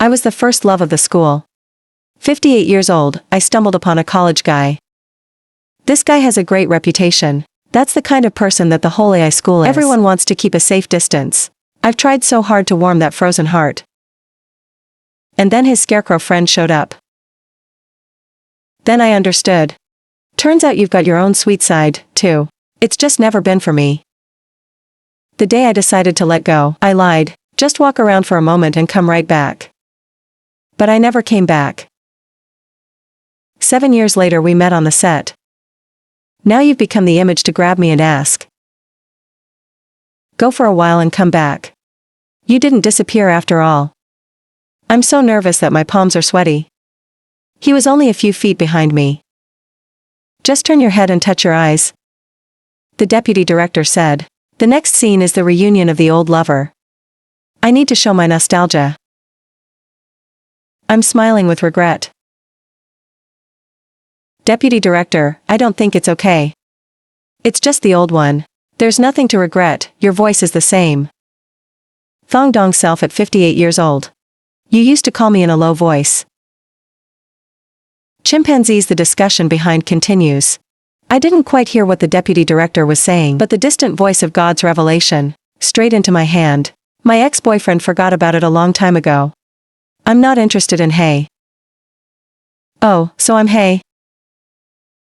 I was the first love of the school. 58 years old, I stumbled upon a college guy. This guy has a great reputation. That's the kind of person that the whole AI school is. Everyone wants to keep a safe distance. I've tried so hard to warm that frozen heart. And then his scarecrow friend showed up. Then I understood. Turns out you've got your own sweet side, too. It's just never been for me. The day I decided to let go, I lied, just walk around for a moment and come right back. But I never came back. 7 years later we met on the set. Now you've become the image to grab me and ask. Go for a while and come back. You didn't disappear after all. I'm so nervous that my palms are sweaty. He was only a few feet behind me. Just turn your head and touch your eyes. The deputy director said. The next scene is the reunion of the old lover. I need to show my nostalgia. I'm smiling with regret. Deputy director, I don't think it's okay. It's just the old one. There's nothing to regret, your voice is the same. Thong dong self at 58 years old. You used to call me in a low voice. Chimpanzees. The discussion behind continues. I didn't quite hear what the deputy director was saying, but the distant voice of God's revelation, straight into my hand. My ex-boyfriend forgot about it a long time ago. I'm not interested in hay. Oh, so I'm hay?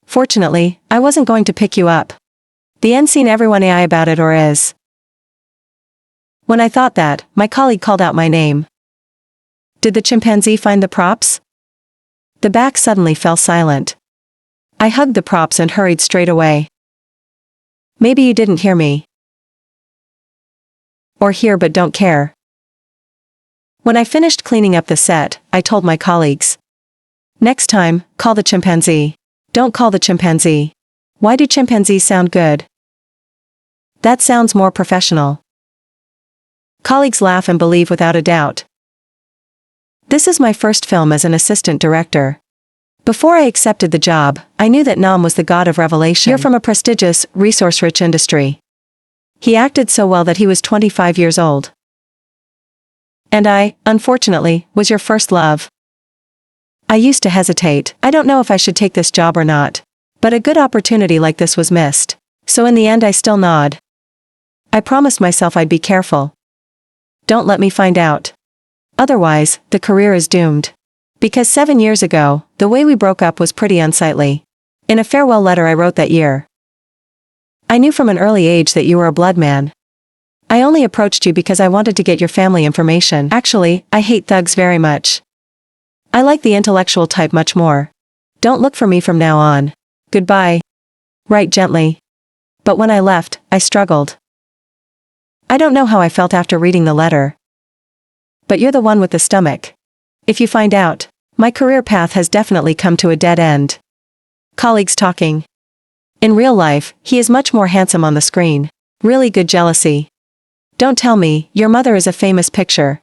Fortunately, I wasn't going to pick you up. The end seen everyone AI about it or is. When I thought that, my colleague called out my name. Did the chimpanzee find the props? The back suddenly fell silent. I hugged the props and hurried straight away. Maybe you didn't hear me. Or hear but don't care. When I finished cleaning up the set, I told my colleagues. Next time, call the chimpanzee. Don't call the chimpanzee. Why do chimpanzees sound good? That sounds more professional. Colleagues laugh and believe without a doubt. This is my first film as an assistant director. Before I accepted the job, I knew that Nam was the god of revelation. You're from a prestigious, resource-rich industry. He acted so well that he was 25 years old. And I, unfortunately, was your first love. I used to hesitate. I don't know if I should take this job or not. But a good opportunity like this was missed. So in the end I still nod. I promised myself I'd be careful. Don't let me find out. Otherwise, the career is doomed. Because 7 years ago, the way we broke up was pretty unsightly. In a farewell letter I wrote that year. I knew from an early age that you were a blood man. I only approached you because I wanted to get your family information. Actually, I hate thugs very much. I like the intellectual type much more. Don't look for me from now on. Goodbye. Write gently. But when I left, I struggled. I don't know how I felt after reading the letter. But you're the one with the stomach. If you find out, my career path has definitely come to a dead end. Colleagues talking. In real life, he is much more handsome on the screen. Really good jealousy. Don't tell me, your mother is a famous picture.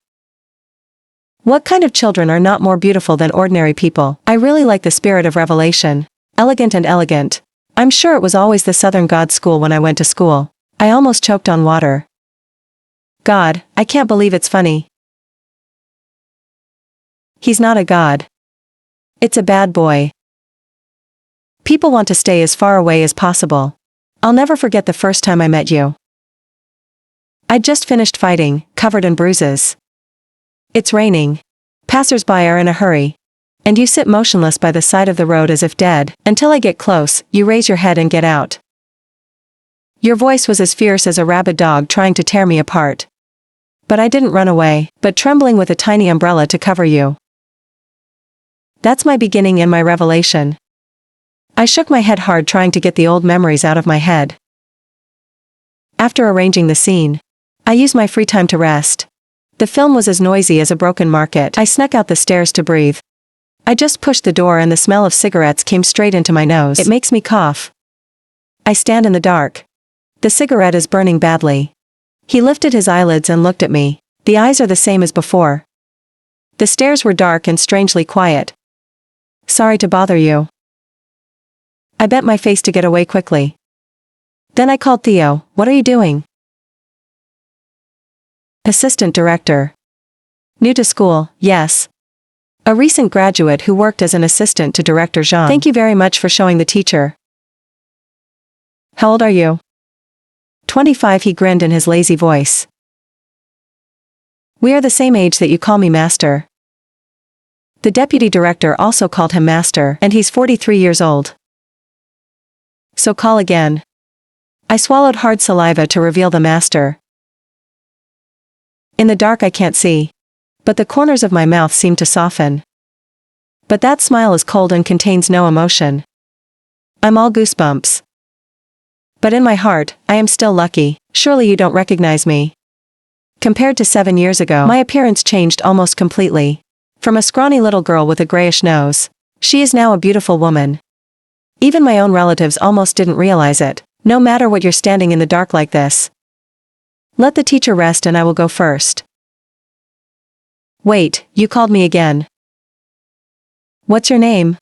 What kind of children are not more beautiful than ordinary people? I really like the spirit of revelation. Elegant and elegant. I'm sure it was always the Southern God school when I went to school. I almost choked on water. God, I can't believe it's funny. He's not a god. It's a bad boy. People want to stay as far away as possible. I'll never forget the first time I met you. I'd just finished fighting, covered in bruises. It's raining. Passers-by are in a hurry. And you sit motionless by the side of the road as if dead. Until I get close, you raise your head and get out. Your voice was as fierce as a rabid dog trying to tear me apart. But I didn't run away, but trembling with a tiny umbrella to cover you. That's my beginning and my revelation. I shook my head hard trying to get the old memories out of my head. After arranging the scene, I used my free time to rest. The film was as noisy as a broken market. I snuck out the stairs to breathe. I just pushed the door and the smell of cigarettes came straight into my nose. It makes me cough. I stand in the dark. The cigarette is burning badly. He lifted his eyelids and looked at me. The eyes are the same as before. The stairs were dark and strangely quiet. Sorry to bother you. I bent my face to get away quickly. Then I called Theo. What are you doing? Assistant director. New to school, yes. A recent graduate who worked as an assistant to Director Jean. Thank you very much for showing the teacher. How old are you? 25. He grinned in his lazy voice. We are the same age that you call me master. The deputy director also called him master, and he's 43 years old. So call again. I swallowed hard saliva to reveal the master. In the dark I can't see. But the corners of my mouth seem to soften. But that smile is cold and contains no emotion. I'm all goosebumps. But in my heart, I am still lucky. Surely you don't recognize me. Compared to 7 years ago, my appearance changed almost completely. From a scrawny little girl with a grayish nose, she is now a beautiful woman. Even my own relatives almost didn't realize it. No matter what, you're standing in the dark like this. Let the teacher rest and I will go first. Wait, you called me again. What's your name?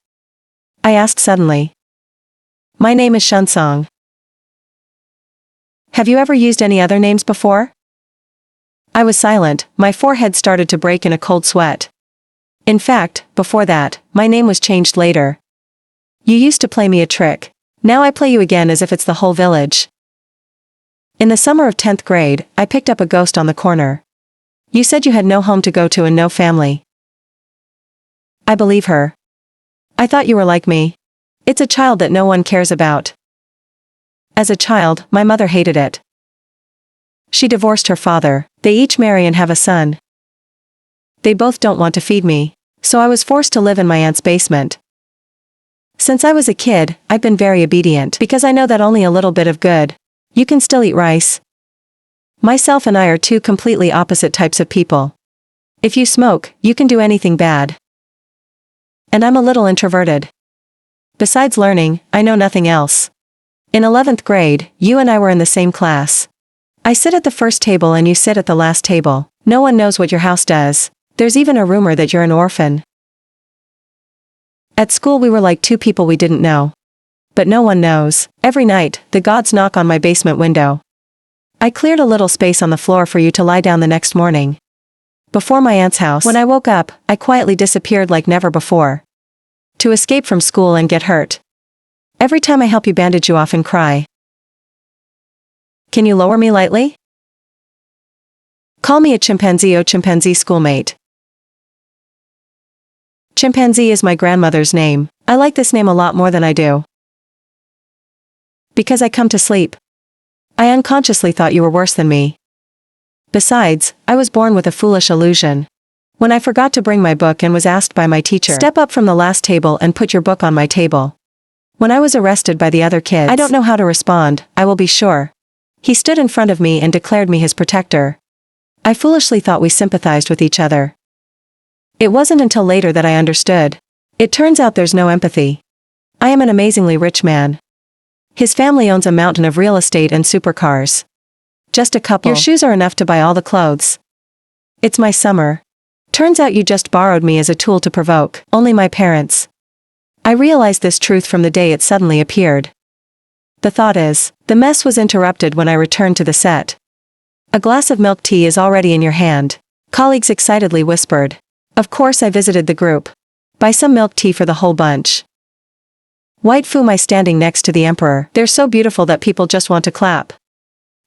I asked suddenly. My name is Shunsong. Have you ever used any other names before? I was silent, my forehead started to break in a cold sweat. In fact, before that, my name was changed later. You used to play me a trick. Now I play you again as if it's the whole village. In the summer of 10th grade, I picked up a ghost on the corner. You said you had no home to go to and no family. I believe her. I thought you were like me. It's a child that no one cares about. As a child, my mother hated it. She divorced her father. They each marry and have a son. They both don't want to feed me, so I was forced to live in my aunt's basement. Since I was a kid, I've been very obedient because I know that only a little bit of good. You can still eat rice. Myself and I are two completely opposite types of people. If you smoke, you can do anything bad. And I'm a little introverted. Besides learning, I know nothing else. In 11th grade, you and I were in the same class. I sit at the first table and you sit at the last table. No one knows what your house does. There's even a rumor that you're an orphan. At school we were like two people we didn't know. But no one knows. Every night, the gods knock on my basement window. I cleared a little space on the floor for you to lie down the next morning. Before my aunt's house. When I woke up, I quietly disappeared like never before. To escape from school and get hurt. Every time I help you bandage you off and cry. Can you lower me lightly? Call me a chimpanzee, oh chimpanzee schoolmate. Chimpanzee is my grandmother's name. I like this name a lot more than I do. Because I come to sleep. I unconsciously thought you were worse than me. Besides, I was born with a foolish illusion. When I forgot to bring my book and was asked by my teacher, step up from the last table and put your book on my table. When I was arrested by the other kids, I don't know how to respond, I will be sure. He stood in front of me and declared me his protector. I foolishly thought we sympathized with each other. It wasn't until later that I understood. It turns out there's no empathy. I am an amazingly rich man. His family owns a mountain of real estate and supercars. Just a couple. Your shoes are enough to buy all the clothes. It's my summer. Turns out you just borrowed me as a tool to provoke, only my parents. I realized this truth from the day it suddenly appeared. The thought is, the mess was interrupted when I returned to the set. A glass of milk tea is already in your hand. Colleagues excitedly whispered. Of course I visited the group. Buy some milk tea for the whole bunch. White Fu Mai standing next to the emperor. They're so beautiful that people just want to clap.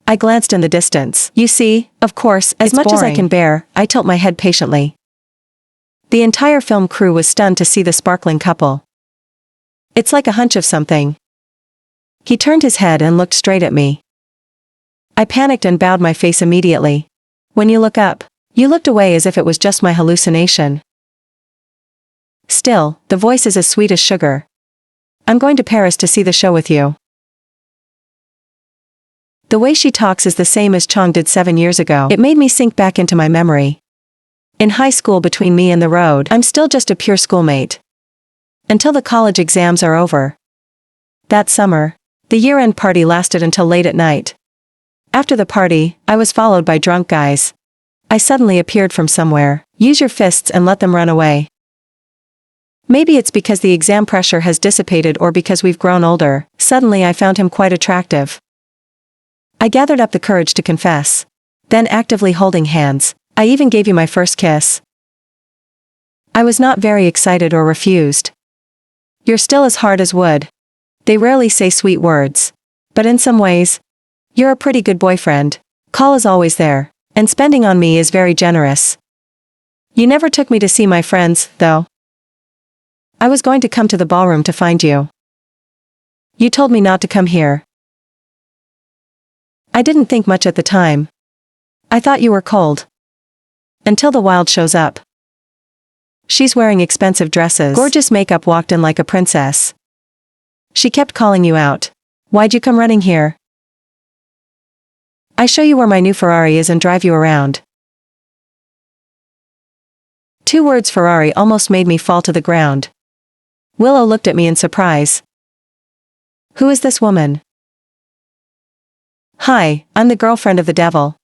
I glanced in the distance. You see, of course, as much as I can bear, I tilt my head patiently. The entire film crew was stunned to see the sparkling couple. It's like a hunch of something. He turned his head and looked straight at me. I panicked and bowed my face immediately. When you look up, you looked away as if it was just my hallucination. Still, the voice is as sweet as sugar. I'm going to Paris to see the show with you. The way she talks is the same as Chong did 7 years ago. It made me sink back into my memory. In high school, between me and the road, I'm still just a pure schoolmate. Until the college exams are over. That summer, the year-end party lasted until late at night. After the party, I was followed by drunk guys. I suddenly appeared from somewhere. Use your fists and let them run away. Maybe it's because the exam pressure has dissipated or because we've grown older. Suddenly I found him quite attractive. I gathered up the courage to confess. Then, actively holding hands, I even gave you my first kiss. I was not very excited or refused. You're still as hard as wood. They rarely say sweet words. But in some ways, you're a pretty good boyfriend. Call is always there, and spending on me is very generous. You never took me to see my friends, though. I was going to come to the ballroom to find you. You told me not to come here. I didn't think much at the time. I thought you were cold. Until the wild shows up. She's wearing expensive dresses. Gorgeous makeup, walked in like a princess. She kept calling you out. Why'd you come running here? I show you where my new Ferrari is and drive you around. 2 words Ferrari almost made me fall to the ground. Willow looked at me in surprise. Who is this woman? Hi, I'm the girlfriend of the devil.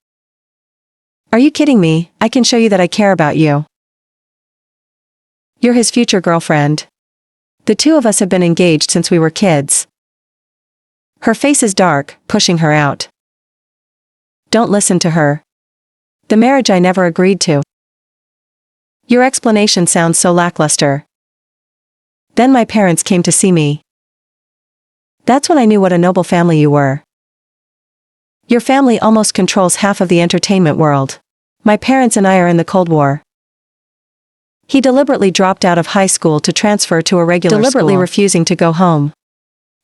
Are you kidding me? I can show you that I care about you. You're his future girlfriend. The two of us have been engaged since we were kids. Her face is dark, pushing her out. Don't listen to her. The marriage I never agreed to. Your explanation sounds so lackluster. Then my parents came to see me. That's when I knew what a noble family you were. Your family almost controls half of the entertainment world. My parents and I are in the Cold War. He deliberately dropped out of high school to transfer to a regular school, deliberately refusing to go home.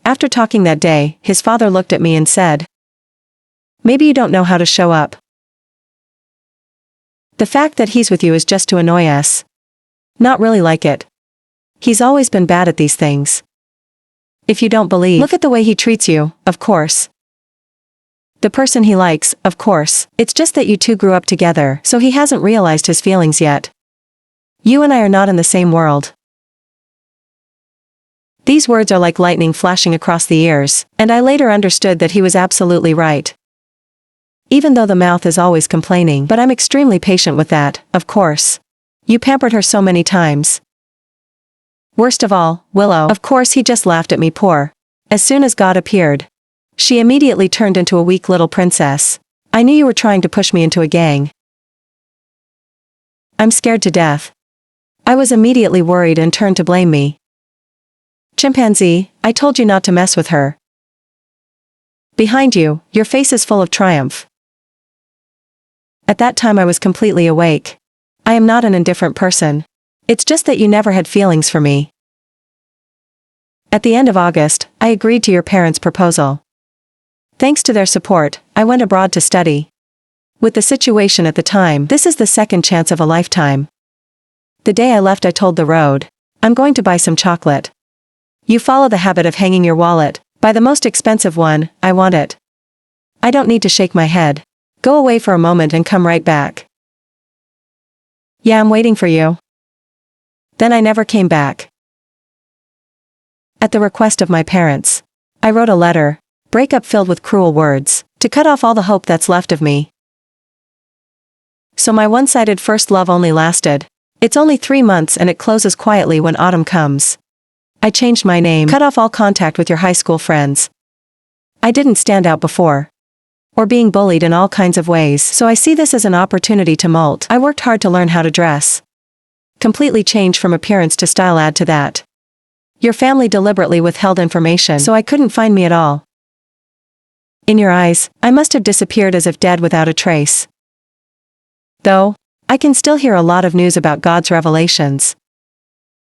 After talking that day, his father looked at me and said, "Maybe you don't know how to show up. The fact that he's with you is just to annoy us. Not really like it. He's always been bad at these things. If you don't believe, look at the way he treats you, of course. The person he likes, of course. It's just that you two grew up together, so he hasn't realized his feelings yet. You and I are not in the same world." These words are like lightning flashing across the ears, and I later understood that he was absolutely right. Even though the mouth is always complaining, but I'm extremely patient with that, of course. You pampered her so many times. Worst of all, Willow. Of course he just laughed at me, poor. As soon as God appeared, she immediately turned into a weak little princess. I knew you were trying to push me into a gang. I'm scared to death. I was immediately worried and turned to blame me. Chimpanzee, I told you not to mess with her. Behind you, your face is full of triumph. At that time I was completely awake. I am not an indifferent person. It's just that you never had feelings for me. At the end of August, I agreed to your parents' proposal. Thanks to their support, I went abroad to study. With the situation at the time, this is the second chance of a lifetime. The day I left I told the road, I'm going to buy some chocolate. You follow the habit of hanging your wallet, buy the most expensive one, I want it. I don't need to shake my head. Go away for a moment and come right back. Yeah, I'm waiting for you. Then I never came back. At the request of my parents, I wrote a letter, breakup filled with cruel words, to cut off all the hope that's left of me. So my one-sided first love only lasted. It's only 3 months and it closes quietly when autumn comes. I changed my name, cut off all contact with your high school friends. I didn't stand out before. Or being bullied in all kinds of ways, so I see this as an opportunity to molt. I worked hard to learn how to dress. Completely changed from appearance to style, add to that. Your family deliberately withheld information, so I couldn't find me at all. In your eyes, I must have disappeared as if dead without a trace. Though, I can still hear a lot of news about God's revelations.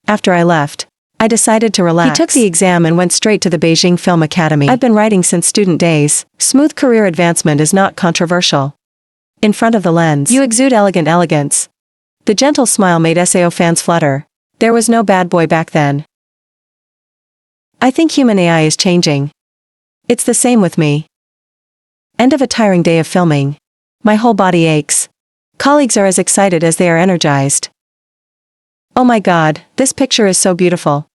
After I left, I decided to relax. He took the exam and went straight to the Beijing Film Academy. I've been writing since student days. Smooth career advancement is not controversial. In front of the lens, you exude elegant elegance. The gentle smile made SAO fans flutter. There was no bad boy back then. I think human AI is changing. It's the same with me. End of a tiring day of filming. My whole body aches. Colleagues are as excited as they are energized. Oh my God, this picture is so beautiful.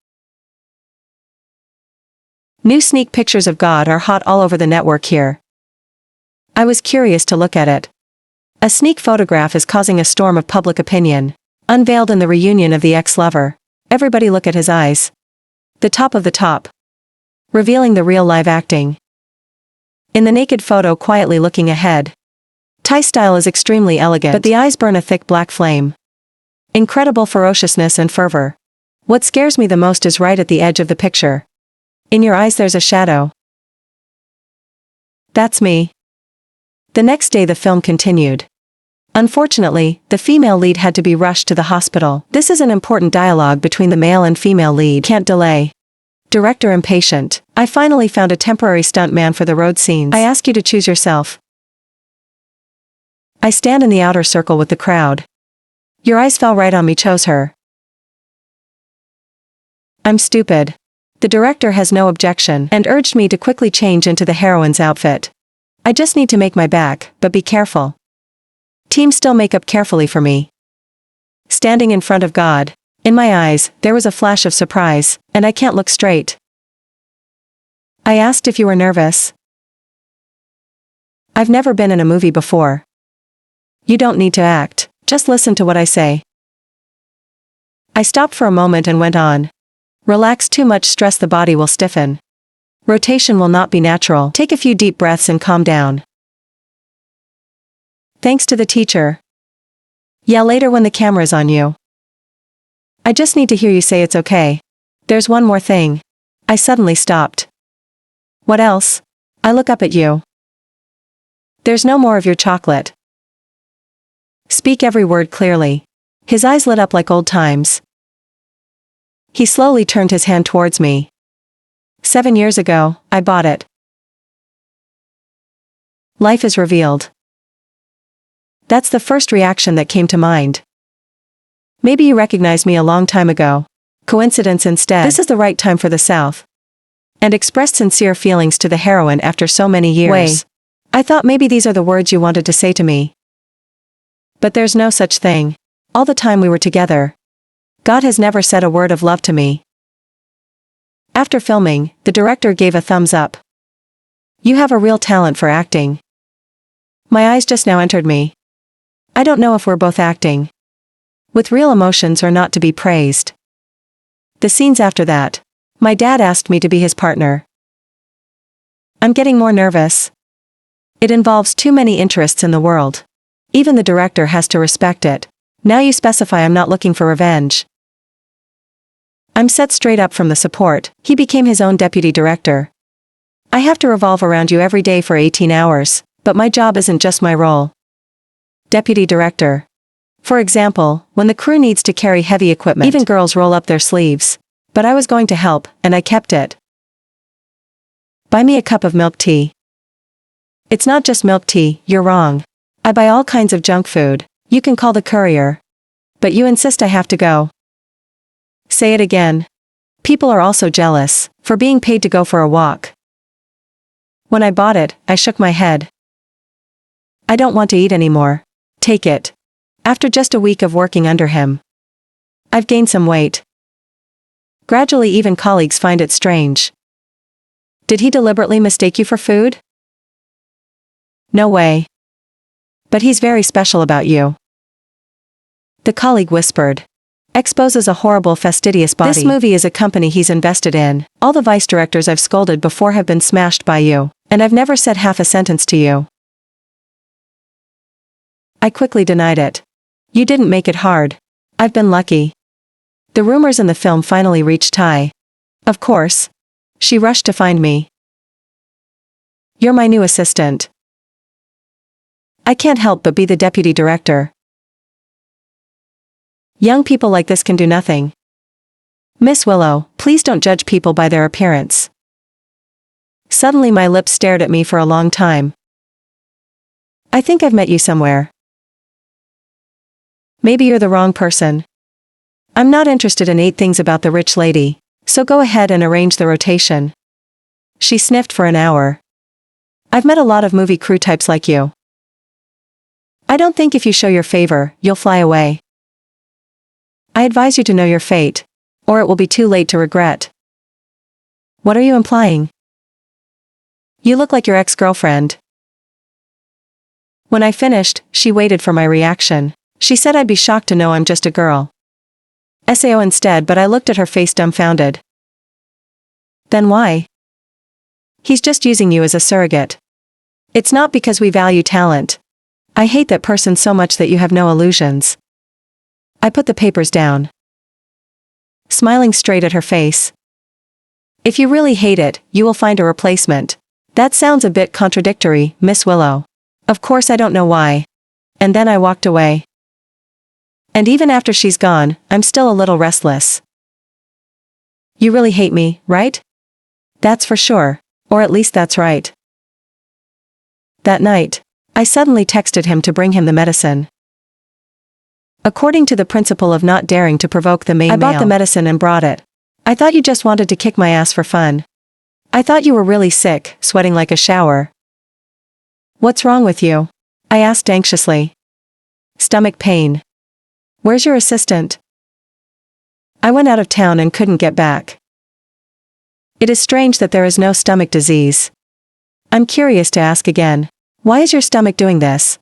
New sneak pictures of God are hot all over the network here. I was curious to look at it. A sneak photograph is causing a storm of public opinion. Unveiled in the reunion of the ex-lover. Everybody look at his eyes. The top of the top. Revealing the real live acting. In the naked photo quietly looking ahead. Thai style is extremely elegant, but the eyes burn a thick black flame. Incredible ferociousness and fervor. What scares me the most is right at the edge of the picture. In your eyes there's a shadow. That's me. The next day the film continued. Unfortunately, the female lead had to be rushed to the hospital. This is an important dialogue between the male and female lead. Can't delay. Director impatient. I finally found a temporary stunt man for the road scenes. I ask you to choose yourself. I stand in the outer circle with the crowd. Your eyes fell right on me, chose her. I'm stupid. The director has no objection and urged me to quickly change into the heroine's outfit. I just need to make my back, but be careful. Team still make up carefully for me. Standing in front of God. In my eyes, there was a flash of surprise, and I can't look straight. I asked if you were nervous. I've never been in a movie before. You don't need to act, just listen to what I say. I stopped for a moment and went on. Relax, too much stress the body will stiffen. Rotation will not be natural. Take a few deep breaths and calm down. Thanks to the teacher. Yeah, later when the camera's on you. I just need to hear you say it's okay. There's one more thing. I suddenly stopped. What else? I look up at you. There's no more of your chocolate. Speak every word clearly. His eyes lit up like old times. He slowly turned his hand towards me. 7 years ago, I bought it. Life is revealed. That's the first reaction that came to mind. Maybe you recognized me a long time ago. Coincidence instead. This is the right time for the South. And expressed sincere feelings to the heroine after so many years. Wait. I thought maybe these are the words you wanted to say to me. But there's no such thing. All the time we were together. God has never said a word of love to me. After filming, the director gave a thumbs up. You have a real talent for acting. My eyes just now entered me. I don't know if we're both acting with real emotions or not to be praised. The scenes after that. My dad asked me to be his partner. I'm getting more nervous. It involves too many interests in the world. Even the director has to respect it. Now you specify I'm not looking for revenge. I'm set straight up from the support. He became his own deputy director. I have to revolve around you every day for 18 hours, but my job isn't just my role. Deputy director. For example, when the crew needs to carry heavy equipment, even girls roll up their sleeves. But I was going to help, and I kept it. Buy me a cup of milk tea. It's not just milk tea, you're wrong. I buy all kinds of junk food. You can call the courier. But you insist I have to go. Say it again. People are also jealous, for being paid to go for a walk. When I bought it, I shook my head. I don't want to eat anymore. Take it. After just a week of working under him, I've gained some weight. Gradually even colleagues find it strange. Did he deliberately mistake you for food? No way. But he's very special about you. The colleague whispered. Exposes a horrible fastidious body. This movie is a company he's invested in. All the vice directors I've scolded before have been smashed by you, and I've never said half a sentence to you. I quickly denied it. You didn't make it hard. I've been lucky. The rumors in the film finally reached Ty. Of course. She rushed to find me. You're my new assistant. I can't help but be the deputy director. Young people like this can do nothing. Miss Willow, please don't judge people by their appearance. Suddenly my lips stared at me for a long time. I think I've met you somewhere. Maybe you're the wrong person. I'm not interested in 8 things about the rich lady, so go ahead and arrange the rotation. She sniffed for an hour. I've met a lot of movie crew types like you. I don't think if you show your favor, you'll fly away. I advise you to know your fate, or it will be too late to regret. What are you implying? You look like your ex-girlfriend. When I finished, she waited for my reaction. She said I'd be shocked to know I'm just a girl. SAO instead, but I looked at her face dumbfounded. Then why? He's just using you as a surrogate. It's not because we value talent. I hate that person so much that you have no illusions. I put the papers down, smiling straight at her face. If you really hate it, you will find a replacement. That sounds a bit contradictory, Miss Willow. Of course I don't know why. And then I walked away. And even after she's gone, I'm still a little restless. You really hate me, right? That's for sure. Or at least that's right. That night, I suddenly texted him to bring him the medicine. According to the principle of not daring to provoke the main male, I bought the medicine and brought it. I thought you just wanted to kick my ass for fun. I thought you were really sick, sweating like a shower. What's wrong with you? I asked anxiously. Stomach pain. Where's your assistant? I went out of town and couldn't get back. It is strange that there is no stomach disease. I'm curious to ask again. Why is your stomach doing this?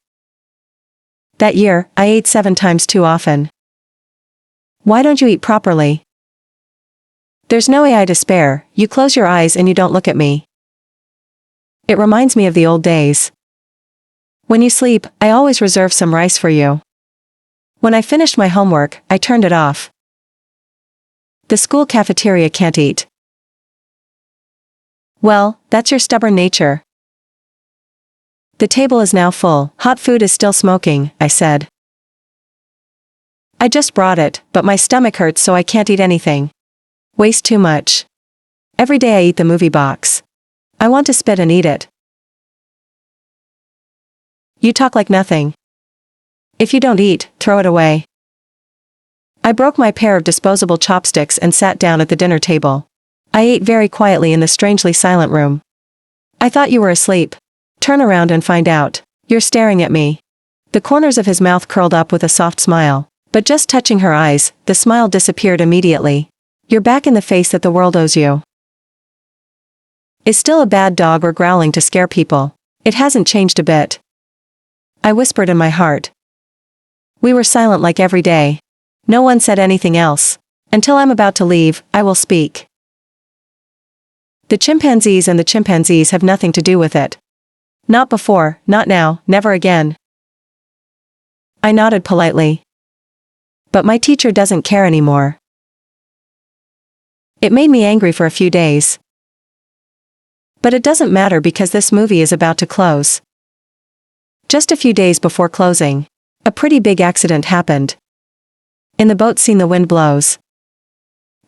That year, I ate 7 times too often. Why don't you eat properly? There's no AI to spare, you close your eyes and you don't look at me. It reminds me of the old days. When you sleep, I always reserve some rice for you. When I finished my homework, I turned it off. The school cafeteria can't eat. Well, that's your stubborn nature. The table is now full, hot food is still smoking, I said. I just brought it, but my stomach hurts so I can't eat anything. Waste too much. Every day I eat the movie box. I want to spit and eat it. You talk like nothing. If you don't eat, throw it away. I broke my pair of disposable chopsticks and sat down at the dinner table. I ate very quietly in the strangely silent room. I thought you were asleep. Turn around and find out. You're staring at me. The corners of his mouth curled up with a soft smile, but just touching her eyes, the smile disappeared immediately. You're back in the face that the world owes you. Is still a bad dog or growling to scare people. It hasn't changed a bit. I whispered in my heart. We were silent like every day. No one said anything else. Until I'm about to leave, I will speak. The chimpanzees and the chimpanzees have nothing to do with it. Not before, not now, never again. I nodded politely. But my teacher doesn't care anymore. It made me angry for a few days. But it doesn't matter because this movie is about to close. Just a few days before closing, a pretty big accident happened. In the boat scene the wind blows.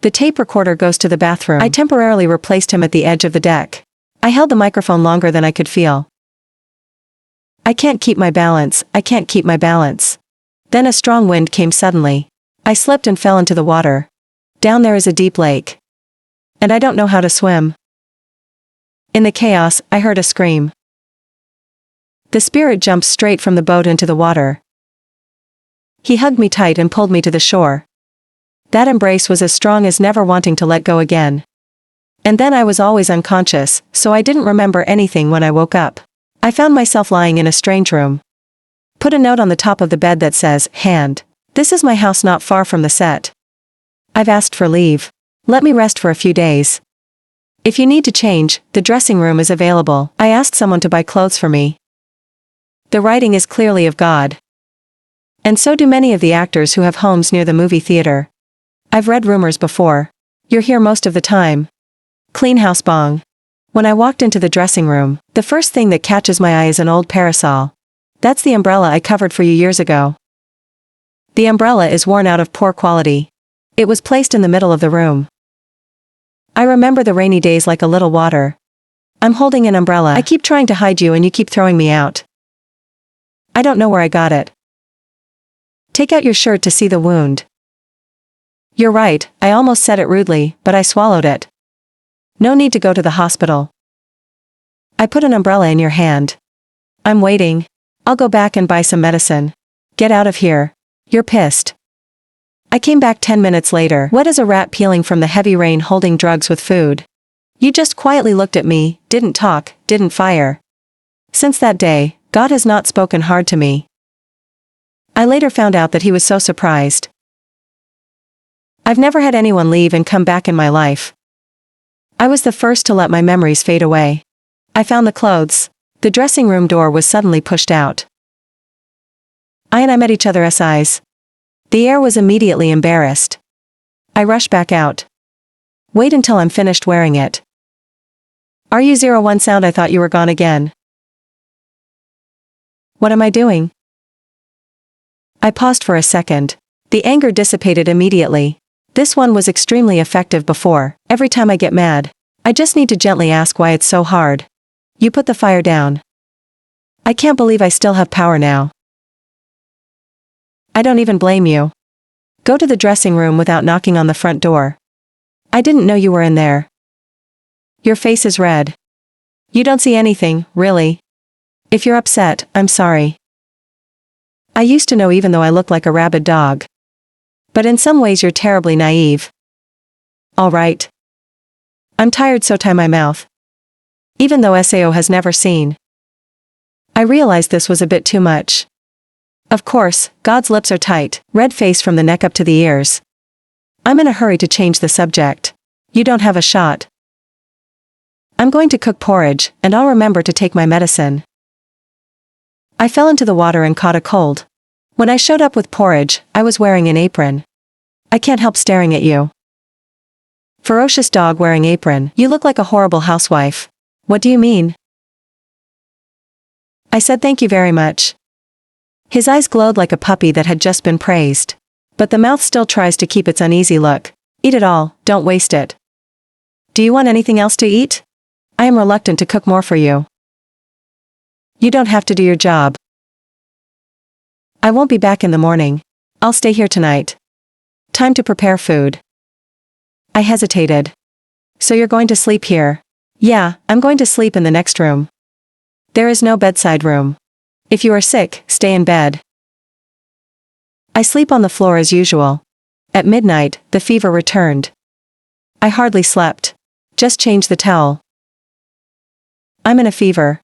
The tape recorder goes to the bathroom. I temporarily replaced him at the edge of the deck. I held the microphone longer than I could feel. I can't keep my balance, I can't keep my balance. Then a strong wind came suddenly. I slipped and fell into the water. Down there is a deep lake. And I don't know how to swim. In the chaos, I heard a scream. The spirit jumped straight from the boat into the water. He hugged me tight and pulled me to the shore. That embrace was as strong as never wanting to let go again. And then I was always unconscious, so I didn't remember anything when I woke up. I found myself lying in a strange room. Put a note on the top of the bed that says, "Hand. This is my house not far from the set. I've asked for leave. Let me rest for a few days. If you need to change, the dressing room is available." I asked someone to buy clothes for me. The writing is clearly of God. And so do many of the actors who have homes near the movie theater. I've read rumors before. You're here most of the time. Clean house bong. When I walked into the dressing room, the first thing that catches my eye is an old parasol. That's the umbrella I covered for you years ago. The umbrella is worn out of poor quality. It was placed in the middle of the room. I remember the rainy days like a little water. I'm holding an umbrella. I keep trying to hide you and you keep throwing me out. I don't know where I got it. Take out your shirt to see the wound. You're right, I almost said it rudely, but I swallowed it. No need to go to the hospital. I put an umbrella in your hand. I'm waiting. I'll go back and buy some medicine. Get out of here. You're pissed. I came back 10 minutes later, wet as a rat peeling from the heavy rain holding drugs with food. You just quietly looked at me, didn't talk, didn't fire. Since that day, God has not spoken hard to me. I later found out that he was so surprised. I've never had anyone leave and come back in my life. I was the first to let my memories fade away. I found the clothes. The dressing room door was suddenly pushed out. I met each other's eyes. The air was immediately embarrassed. I rush back out. Wait until I'm finished wearing it. RU01 sound, I thought you were gone again. What am I doing? I paused for a second. The anger dissipated immediately. This one was extremely effective before. Every time I get mad, I just need to gently ask why it's so hard. You put the fire down. I can't believe I still have power now. I don't even blame you. Go to the dressing room without knocking on the front door. I didn't know you were in there. Your face is red. You don't see anything, really. If you're upset, I'm sorry. I used to know even though I look like a rabid dog. But in some ways you're terribly naive. All right. I'm tired, so tie my mouth. Even though SAO has never seen. I realized this was a bit too much. Of course, God's lips are tight, red face from the neck up to the ears. I'm in a hurry to change the subject. You don't have a shot. I'm going to cook porridge, and I'll remember to take my medicine. I fell into the water and caught a cold. When I showed up with porridge, I was wearing an apron. I can't help staring at you. Ferocious dog wearing apron. You look like a horrible housewife. What do you mean? I said thank you very much. His eyes glowed like a puppy that had just been praised. But the mouth still tries to keep its uneasy look. Eat it all, don't waste it. Do you want anything else to eat? I am reluctant to cook more for you. You don't have to do your job. I won't be back in the morning. I'll stay here tonight. Time to prepare food. I hesitated. So you're going to sleep here? Yeah, I'm going to sleep in the next room. There is no bedside room. If you are sick, stay in bed. I sleep on the floor as usual. At midnight, the fever returned. I hardly slept. Just changed the towel. I'm in a fever.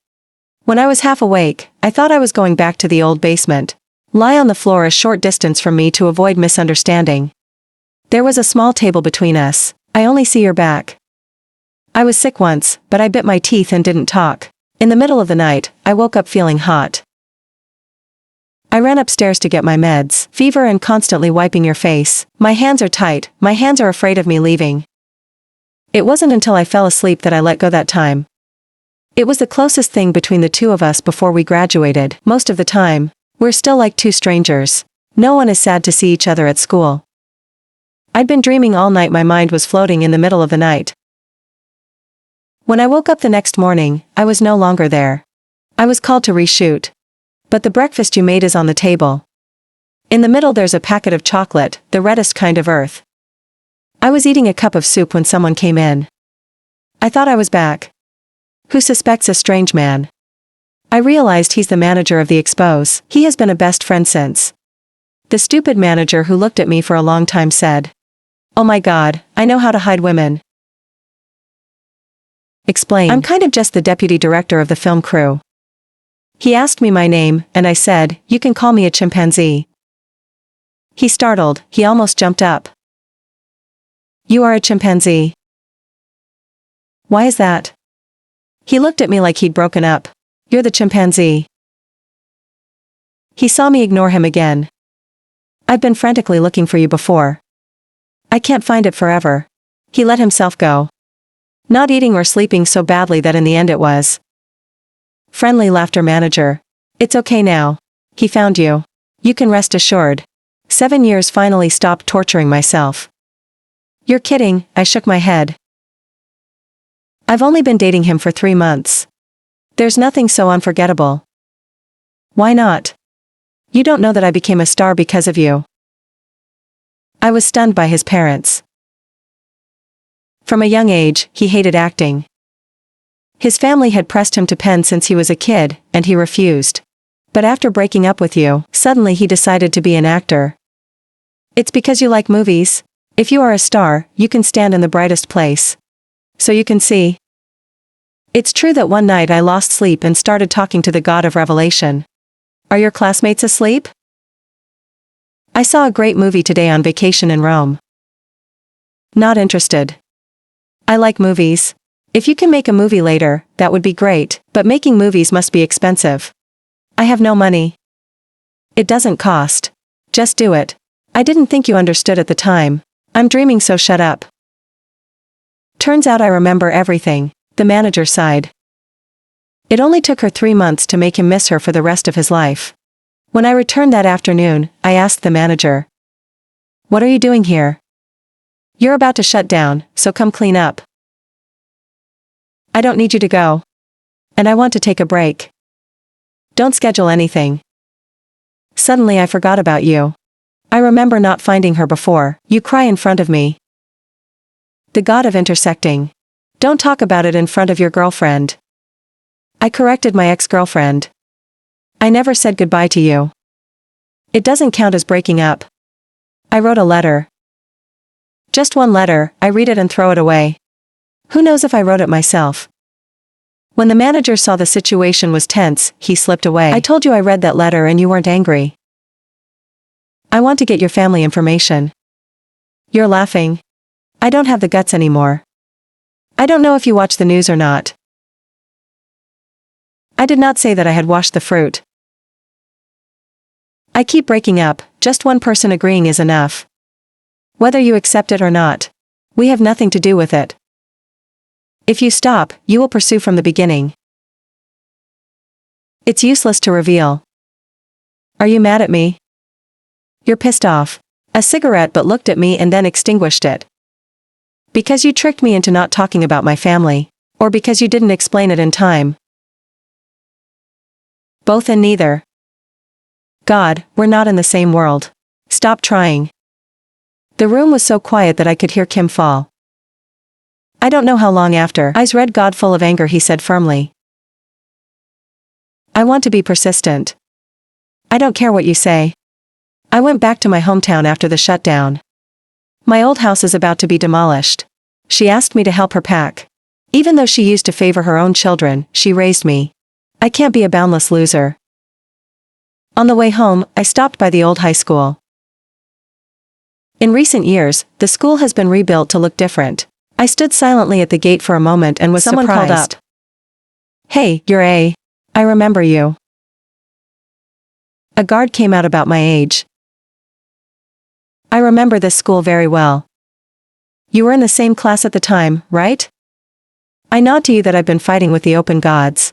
When I was half awake, I thought I was going back to the old basement. Lie on the floor a short distance from me to avoid misunderstanding. There was a small table between us. I only see your back. I was sick once, but I bit my teeth and didn't talk. In the middle of the night, I woke up feeling hot. I ran upstairs to get my meds. Fever and constantly wiping your face. My hands are tight, my hands are afraid of me leaving. It wasn't until I fell asleep that I let go that time. It was the closest thing between the two of us before we graduated. Most of the time, we're still like two strangers. No one is sad to see each other at school. I'd been dreaming all night, my mind was floating in the middle of the night. When I woke up the next morning, I was no longer there. I was called to reshoot. But the breakfast you made is on the table. In the middle there's a packet of chocolate, the reddest kind of earth. I was eating a cup of soup when someone came in. I thought I was back. Who suspects a strange man? I realized he's the manager of the Expose. He has been a best friend since. The stupid manager who looked at me for a long time said, "Oh my God, I know how to hide women." Explain. I'm kind of just the deputy director of the film crew. He asked me my name, and I said, "You can call me a chimpanzee." He startled, he almost jumped up. "You are a chimpanzee? Why is that?" He looked at me like he'd broken up. "You're the chimpanzee." He saw me ignore him again. "I've been frantically looking for you before. I can't find it forever." He let himself go. Not eating or sleeping so badly that in the end it was. Friendly laughter manager. "It's okay now. He found you. You can rest assured. 7 years finally stopped torturing myself." "You're kidding," I shook my head. "I've only been dating him for 3 months. There's nothing so unforgettable." "Why not? You don't know that I became a star because of you." I was stunned by his parents. From a young age, he hated acting. His family had pressed him to pen since he was a kid, and he refused. But after breaking up with you, suddenly he decided to be an actor. "It's because you like movies. If you are a star, you can stand in the brightest place. So you can see." It's true that one night I lost sleep and started talking to the God of Revelation. "Are your classmates asleep? I saw a great movie today on vacation in Rome." "Not interested. I like movies. If you can make a movie later, that would be great, but making movies must be expensive. I have no money." "It doesn't cost. Just do it. I didn't think you understood at the time. I'm dreaming, so shut up. Turns out I remember everything, the manager sighed. It only took her 3 months to make him miss her for the rest of his life. When I returned that afternoon, I asked the manager, "What are you doing here?" "You're about to shut down, so come clean up." "I don't need you to go. And I want to take a break." "Don't schedule anything." Suddenly I forgot about you. I remember not finding her before. You cry in front of me. The god of intersecting. Don't talk about it in front of your girlfriend. I corrected my ex-girlfriend. I never said goodbye to you. It doesn't count as breaking up. I wrote a letter. Just one letter, I read it and throw it away. Who knows if I wrote it myself? When the manager saw the situation was tense, he slipped away. I told you I read that letter and you weren't angry. I want to get your family information. You're laughing. I don't have the guts anymore. I don't know if you watch the news or not. I did not say that I had washed the fruit. I keep breaking up, just one person agreeing is enough. Whether you accept it or not. We have nothing to do with it. If you stop, you will pursue from the beginning. It's useless to reveal. Are you mad at me? You're pissed off. A cigarette, but looked at me and then extinguished it. Because you tricked me into not talking about my family, or because you didn't explain it in time. Both and neither. God, we're not in the same world. Stop trying. The room was so quiet that I could hear Kim fall. I don't know how long after. Eyes red, God full of anger, he said firmly. I want to be persistent. I don't care what you say. I went back to my hometown after the shutdown. My old house is about to be demolished. She asked me to help her pack. Even though she used to favor her own children, she raised me. I can't be a boundless loser. On the way home, I stopped by the old high school. In recent years, the school has been rebuilt to look different. I stood silently at the gate for a moment and was surprised. Someone called up. Hey, you're A. I remember you. A guard came out about my age. I remember this school very well. You were in the same class at the time, right? I nod to you that I've been fighting with the open gods.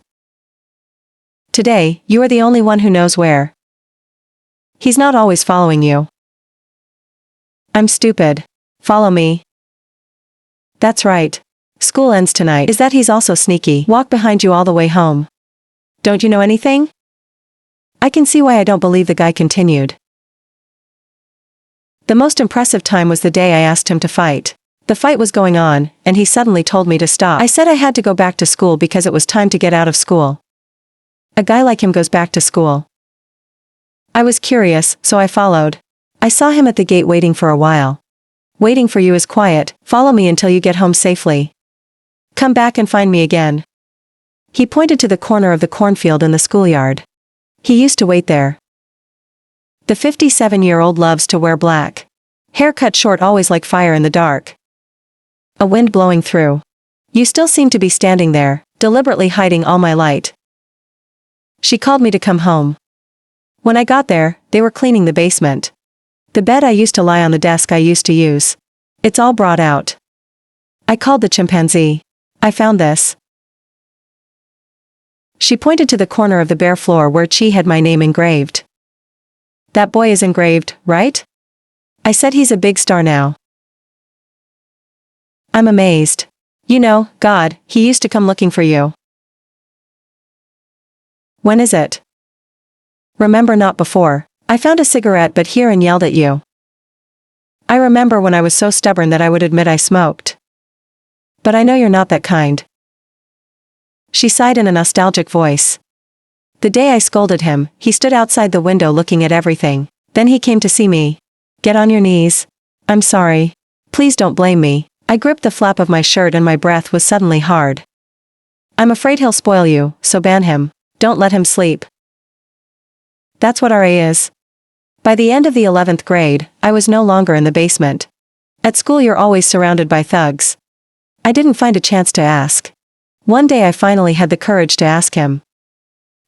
Today, you are the only one who knows where. He's not always following you. I'm stupid. Follow me. That's right. School ends tonight. Is that he's also sneaky? Walk behind you all the way home. Don't you know anything? I can see why I don't believe the guy continued. The most impressive time was the day I asked him to fight. The fight was going on, and he suddenly told me to stop. I said I had to go back to school because it was time to get out of school. A guy like him goes back to school. I was curious, so I followed. I saw him at the gate waiting for a while. Waiting for you is quiet. Follow me until you get home safely. Come back and find me again. He pointed to the corner of the cornfield in the schoolyard. He used to wait there. The 57-year-old loves to wear black. Hair cut short, always like fire in the dark. A wind blowing through. You still seem to be standing there, deliberately hiding all my light. She called me to come home. When I got there, they were cleaning the basement. The bed I used to lie on, the desk I used to use. It's all brought out. I called the chimpanzee. I found this. She pointed to the corner of the bare floor where Chi had my name engraved. That boy is engraved, right? I said he's a big star now. I'm amazed. You know, God, he used to come looking for you. When is it? Remember, not before. I found a cigarette but here and yelled at you. I remember when I was so stubborn that I would admit I smoked. But I know you're not that kind. She sighed in a nostalgic voice. The day I scolded him, he stood outside the window looking at everything. Then he came to see me. Get on your knees. I'm sorry. Please don't blame me. I gripped the flap of my shirt and my breath was suddenly hard. I'm afraid he'll spoil you, so ban him. Don't let him sleep. That's what RA is. By the end of the 11th grade, I was no longer in the basement. At school you're always surrounded by thugs. I didn't find a chance to ask. One day I finally had the courage to ask him.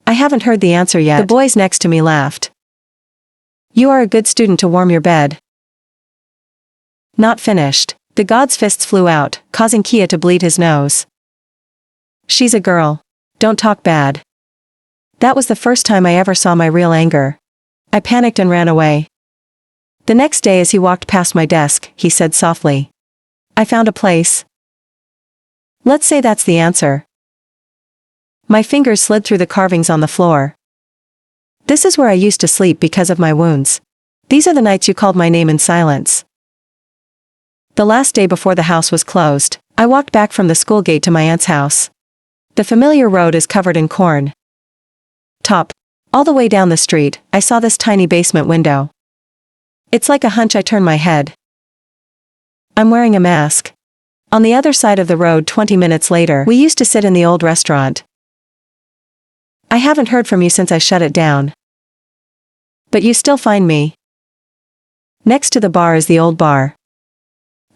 I haven't heard the answer yet. The boys next to me laughed. You are a good student to warm your bed. Not finished. The god's fists flew out, causing Kia to bleed his nose. She's a girl. Don't talk bad. That was the first time I ever saw my real anger. I panicked and ran away. The next day as he walked past my desk, he said softly. I found a place. Let's say that's the answer. My fingers slid through the carvings on the floor. This is where I used to sleep because of my wounds. These are the nights you called my name in silence. The last day before the house was closed, I walked back from the school gate to my aunt's house. The familiar road is covered in corn. Top. All the way down the street, I saw this tiny basement window. It's like a hunch. I turn my head. I'm wearing a mask. On the other side of the road 20 minutes later, we used to sit in the old restaurant. I haven't heard from you since I shut it down. But you still find me. Next to the bar is the old bar.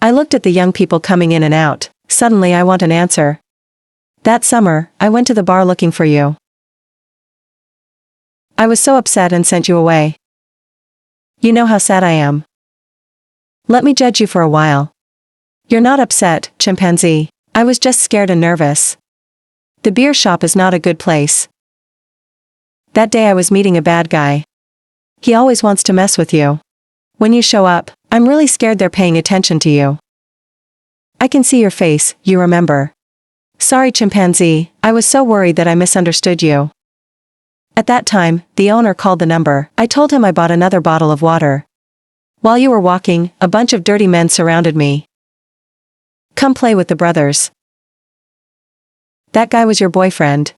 I looked at the young people coming in and out. Suddenly I want an answer. That summer, I went to the bar looking for you. I was so upset and sent you away. You know how sad I am. Let me judge you for a while. You're not upset, chimpanzee. I was just scared and nervous. The beer shop is not a good place. That day I was meeting a bad guy. He always wants to mess with you. When you show up, I'm really scared they're paying attention to you. I can see your face, you remember. Sorry, chimpanzee, I was so worried that I misunderstood you. At that time, the owner called the number. I told him I bought another bottle of water. While you were walking, a bunch of dirty men surrounded me. Come play with the brothers. That guy was your boyfriend.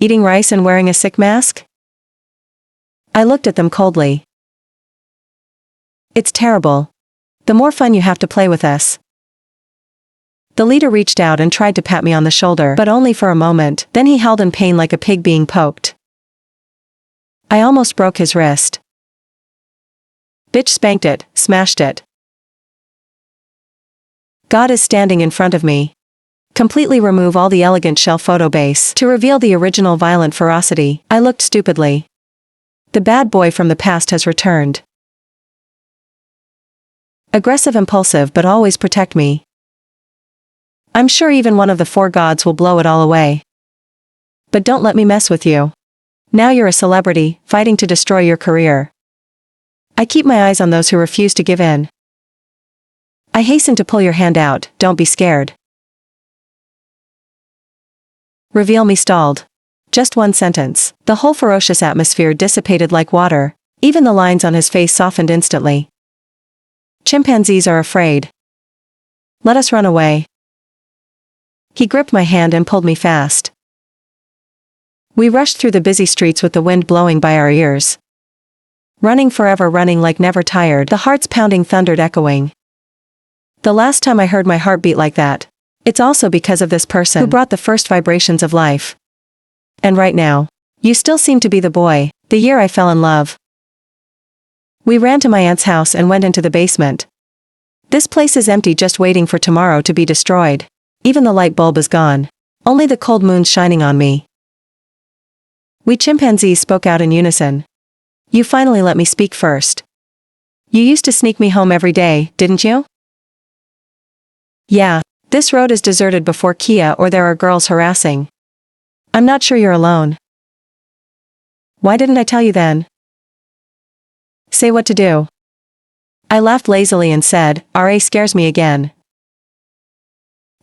Eating rice and wearing a sick mask? I looked at them coldly. It's terrible. The more fun you have to play with us. The leader reached out and tried to pat me on the shoulder, but only for a moment, then he held in pain like a pig being poked. I almost broke his wrist. Bitch spanked it, smashed it. God is standing in front of me. Completely remove all the elegant shell photo base to reveal the original violent ferocity. I looked stupidly. The bad boy from the past has returned. Aggressive, impulsive, but always protect me. I'm sure even one of the four gods will blow it all away. But don't let me mess with you. Now you're a celebrity, fighting to destroy your career. I keep my eyes on those who refuse to give in. I hasten to pull your hand out, don't be scared. Reveal me stalled. Just one sentence. The whole ferocious atmosphere dissipated like water. Even the lines on his face softened instantly. Chimpanzees are afraid. Let us run away. He gripped my hand and pulled me fast. We rushed through the busy streets with the wind blowing by our ears. Running forever, running like never tired, the hearts pounding, thundered, echoing. The last time I heard my heart beat like that. It's also because of this person who brought the first vibrations of life. And right now, you still seem to be the boy, the year I fell in love. We ran to my aunt's house and went into the basement. This place is empty, just waiting for tomorrow to be destroyed. Even the light bulb is gone. Only the cold moon's shining on me. We chimpanzees spoke out in unison. You finally let me speak first. You used to sneak me home every day, didn't you? Yeah. This road is deserted before Kia, or there are girls harassing. I'm not sure you're alone. Why didn't I tell you then? Say what to do. I laughed lazily and said, RA scares me again.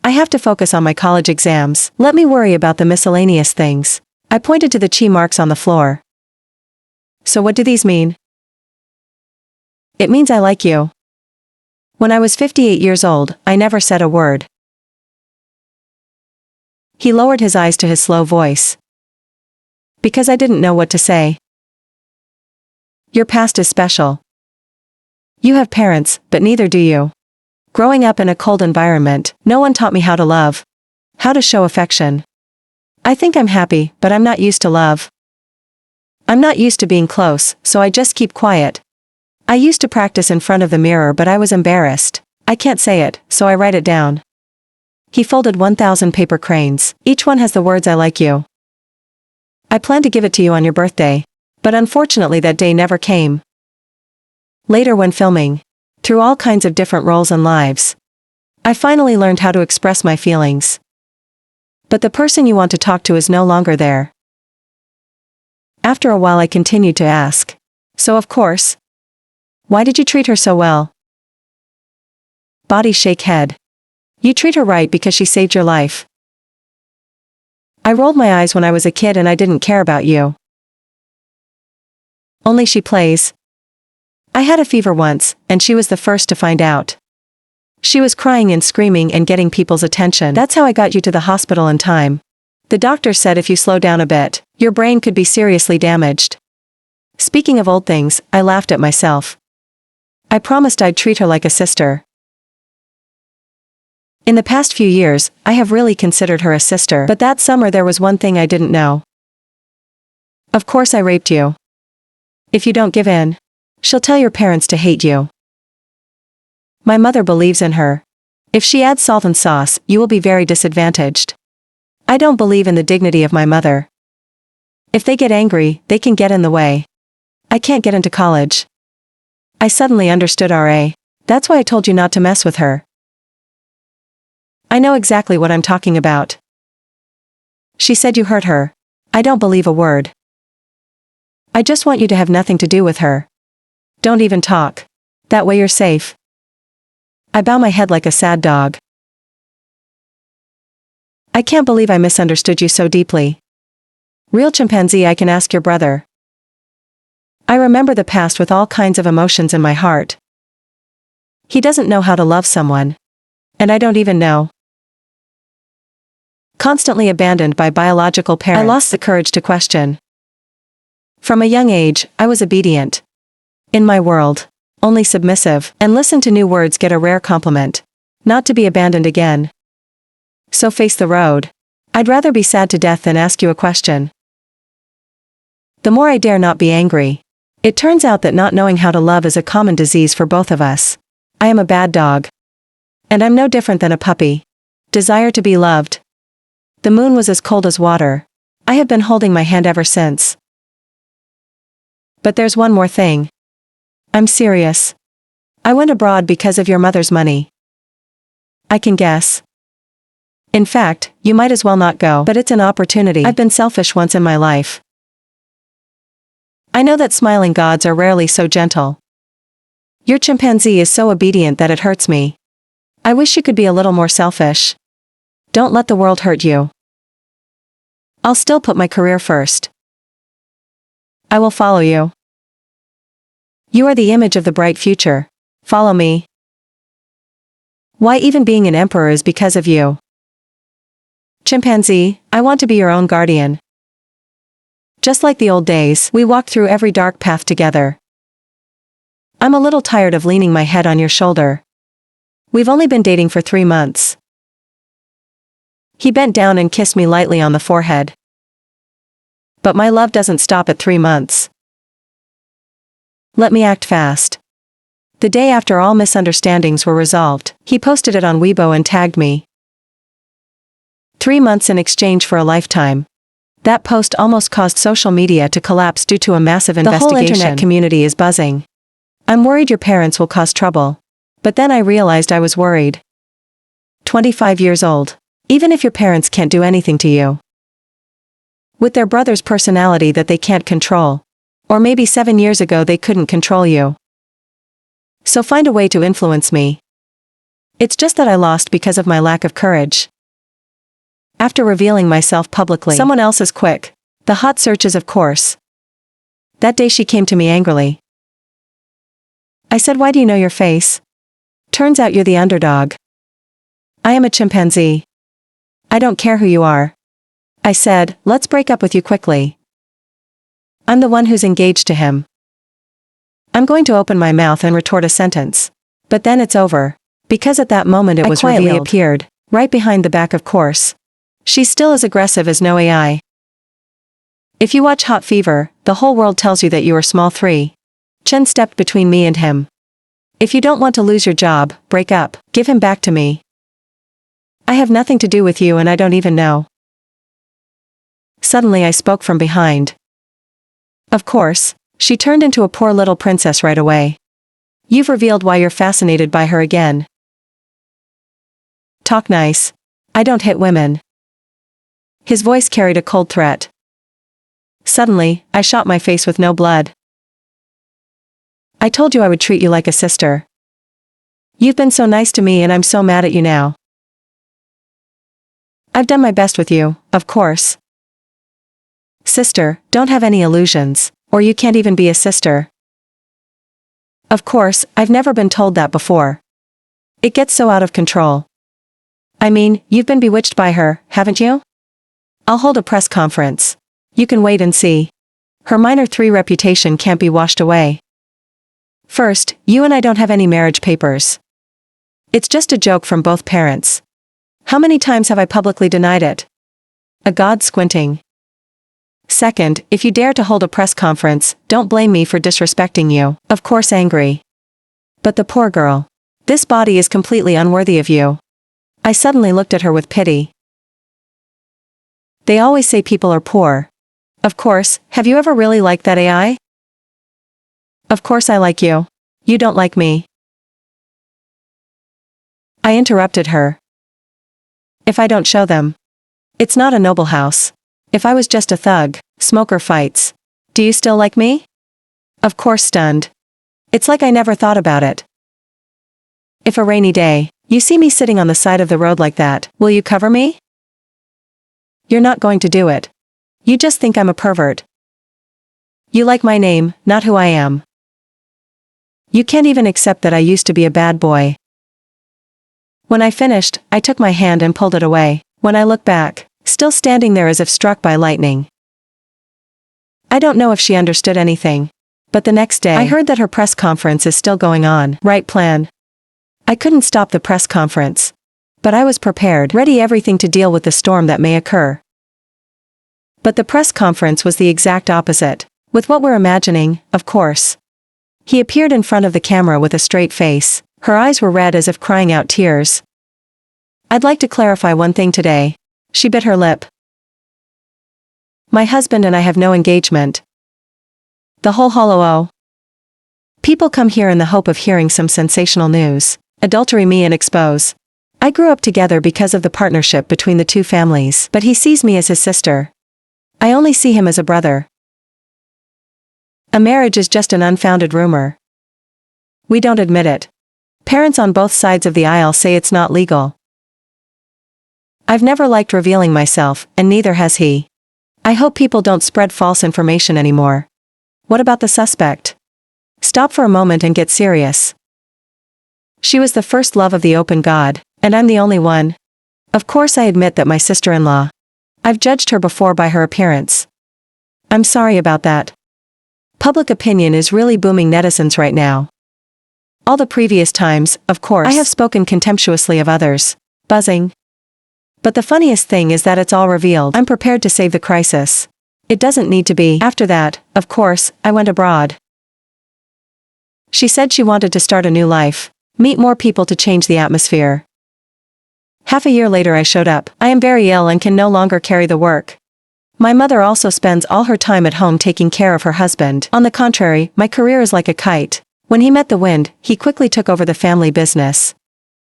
I have to focus on my college exams. Let me worry about the miscellaneous things. I pointed to the chi marks on the floor. So what do these mean? It means I like you. When I was 58 years old, I never said a word. He lowered his eyes to his slow voice. Because I didn't know what to say. Your past is special. You have parents, but neither do you. Growing up in a cold environment, no one taught me how to love. How to show affection. I think I'm happy, but I'm not used to love. I'm not used to being close, so I just keep quiet. I used to practice in front of the mirror, but I was embarrassed. I can't say it, so I write it down. He folded 1,000 paper cranes. Each one has the words I like you. I planned to give it to you on your birthday. But unfortunately that day never came. Later when filming, through all kinds of different roles and lives, I finally learned how to express my feelings. But the person you want to talk to is no longer there. After a while I continued to ask. So of course. Why did you treat her so well? Body shake head. You treat her right because she saved your life. I rolled my eyes when I was a kid and I didn't care about you. Only she plays. I had a fever once, and she was the first to find out. She was crying and screaming and getting people's attention. That's how I got you to the hospital in time. The doctor said if you slow down a bit, your brain could be seriously damaged. Speaking of old things, I laughed at myself. I promised I'd treat her like a sister. In the past few years, I have really considered her a sister, but that summer there was one thing I didn't know. Of course I raped you. If you don't give in, she'll tell your parents to hate you. My mother believes in her. If she adds salt and sauce, you will be very disadvantaged. I don't believe in the dignity of my mother. If they get angry, they can get in the way. I can't get into college. I suddenly understood RA. That's why I told you not to mess with her. I know exactly what I'm talking about. She said you hurt her. I don't believe a word. I just want you to have nothing to do with her. Don't even talk. That way you're safe. I bow my head like a sad dog. I can't believe I misunderstood you so deeply. Real chimpanzee, I can ask your brother. I remember the past with all kinds of emotions in my heart. He doesn't know how to love someone. And I don't even know. Constantly abandoned by biological parents, I lost the courage to question. From a young age, I was obedient. In my world, only submissive, and listen to new words get a rare compliment. Not to be abandoned again. So face the road. I'd rather be sad to death than ask you a question. The more I dare not be angry. It turns out that not knowing how to love is a common disease for both of us. I am a bad dog. And I'm no different than a puppy. Desire to be loved. The moon was as cold as water. I have been holding my hand ever since. But there's one more thing. I'm serious. I went abroad because of your mother's money. I can guess. In fact, you might as well not go, but it's an opportunity. I've been selfish once in my life. I know that smiling gods are rarely so gentle. Your chimpanzee is so obedient that it hurts me. I wish you could be a little more selfish. Don't let the world hurt you. I'll still put my career first. I will follow you. You are the image of the bright future. Follow me. Why even being an emperor is because of you. Chimpanzee, I want to be your own guardian. Just like the old days, we walked through every dark path together. I'm a little tired of leaning my head on your shoulder. We've only been dating for 3 months. He bent down and kissed me lightly on the forehead. But my love doesn't stop at 3 months. Let me act fast. The day after all misunderstandings were resolved, he posted it on Weibo and tagged me. 3 months in exchange for a lifetime. That post almost caused social media to collapse due to a massive investigation. The whole internet community is buzzing. I'm worried your parents will cause trouble. But then I realized I was worried. 25 years old. Even if your parents can't do anything to you. With their brother's personality that they can't control. Or maybe 7 years ago they couldn't control you. So find a way to influence me. It's just that I lost because of my lack of courage. After revealing myself publicly, someone else is quick. The hot searches, of course. That day she came to me angrily. I said, why do you know your face? Turns out you're the underdog. I am a chimpanzee. I don't care who you are. I said, let's break up with you quickly. I'm the one who's engaged to him. I'm going to open my mouth and retort a sentence. But then it's over. Because at that moment it was quietly revealed. Appeared, right behind the back, of course. She's still as aggressive as no AI. If you watch Hot Fever, the whole world tells you that you are small 3. Chen stepped between me and him. If you don't want to lose your job, break up, give him back to me. I have nothing to do with you and I don't even know. Suddenly I spoke from behind. Of course, she turned into a poor little princess right away. You've revealed why you're fascinated by her again. Talk nice. I don't hit women. His voice carried a cold threat. Suddenly, I shot my face with no blood. I told you I would treat you like a sister. You've been so nice to me and I'm so mad at you now. I've done my best with you, of course. Sister, don't have any illusions, or you can't even be a sister. Of course, I've never been told that before. It gets so out of control. I mean, you've been bewitched by her, haven't you? I'll hold a press conference. You can wait and see. Her minor 3 reputation can't be washed away. First, you and I don't have any marriage papers. It's just a joke from both parents. How many times have I publicly denied it? A god squinting. Second, if you dare to hold a press conference, don't blame me for disrespecting you, of course angry. But the poor girl. This body is completely unworthy of you. I suddenly looked at her with pity. They always say people are poor. Of course, have you ever really liked that AI? Of course I like you. You don't like me. I interrupted her. If I don't show them. It's not a noble house. If I was just a thug, smoker fights. Do you still like me? Of course stunned. It's like I never thought about it. If a rainy day, you see me sitting on the side of the road like that, will you cover me? You're not going to do it. You just think I'm a pervert. You like my name, not who I am. You can't even accept that I used to be a bad boy. When I finished, I took my hand and pulled it away. When I look back, still standing there as if struck by lightning. I don't know if she understood anything. But the next day, I heard that her press conference is still going on. Right plan. I couldn't stop the press conference. But I was prepared, ready everything to deal with the storm that may occur. But the press conference was the exact opposite. With what we're imagining, of course. He appeared in front of the camera with a straight face. Her eyes were red as if crying out tears. I'd like to clarify one thing today. She bit her lip. My husband and I have no engagement. The whole hollow. People come here in the hope of hearing some sensational news. Adultery me and expose. I grew up together because of the partnership between the two families, but he sees me as his sister. I only see him as a brother. A marriage is just an unfounded rumor. We don't admit it. Parents on both sides of the aisle say it's not legal. I've never liked revealing myself, and neither has he. I hope people don't spread false information anymore. What about the suspect? Stop for a moment and get serious. She was the first love of the open God, and I'm the only one. Of course I admit that my sister-in-law. I've judged her before by her appearance. I'm sorry about that. Public opinion is really booming netizens right now. All the previous times, of course, I have spoken contemptuously of others. Buzzing. But the funniest thing is that it's all revealed. I'm prepared to save the crisis. It doesn't need to be. After that, of course, I went abroad. She said she wanted to start a new life. Meet more people to change the atmosphere. Half a year later I showed up. I am very ill and can no longer carry the work. My mother also spends all her time at home taking care of her husband. On the contrary, my career is like a kite. When he met the wind, he quickly took over the family business.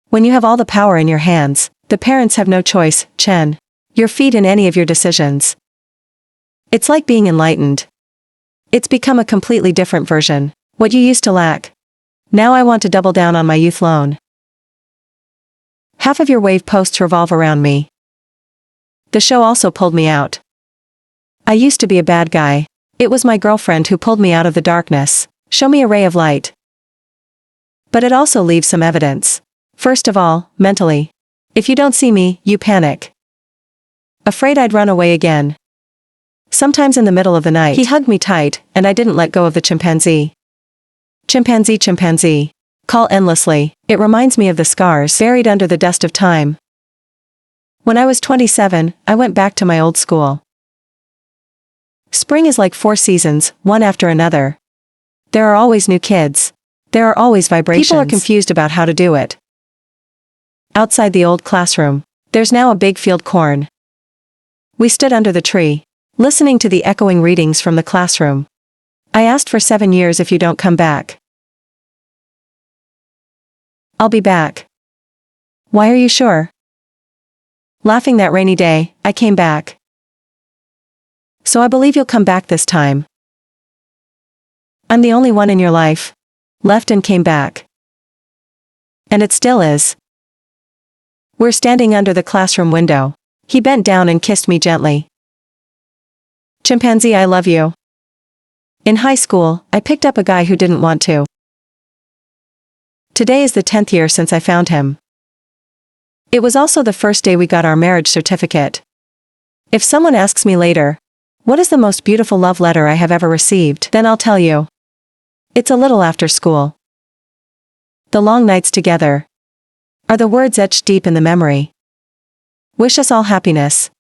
When you have all the power in your hands, the parents have no choice, Chen. Your feet in any of your decisions. It's like being enlightened. It's become a completely different version. What you used to lack. Now I want to double down on my youth loan. Half of your wave posts revolve around me. The show also pulled me out. I used to be a bad guy. It was my girlfriend who pulled me out of the darkness. Show me a ray of light. But it also leaves some evidence. First of all, mentally. If you don't see me, you panic. Afraid I'd run away again. Sometimes in the middle of the night, he hugged me tight, and I didn't let go of the chimpanzee. Chimpanzee. Call endlessly. It reminds me of the scars buried under the dust of time. When I was 27, I went back to my old school. Spring is like 4 seasons, one after another. There are always new kids. There are always vibrations. People are confused about how to do it. Outside the old classroom, there's now a big field corn. We stood under the tree, listening to the echoing readings from the classroom. I asked for 7 years if you don't come back. I'll be back. Why are you sure? Laughing that rainy day, I came back. So I believe you'll come back this time. I'm the only one in your life. Left and came back. And it still is. We're standing under the classroom window. He bent down and kissed me gently. Chimpanzee, I love you. In high school, I picked up a guy who didn't want to. Today is the 10th year since I found him. It was also the first day we got our marriage certificate. If someone asks me later, what is the most beautiful love letter I have ever received, then I'll tell you. It's a little after school. The long nights together are the words etched deep in the memory. Wish us all happiness.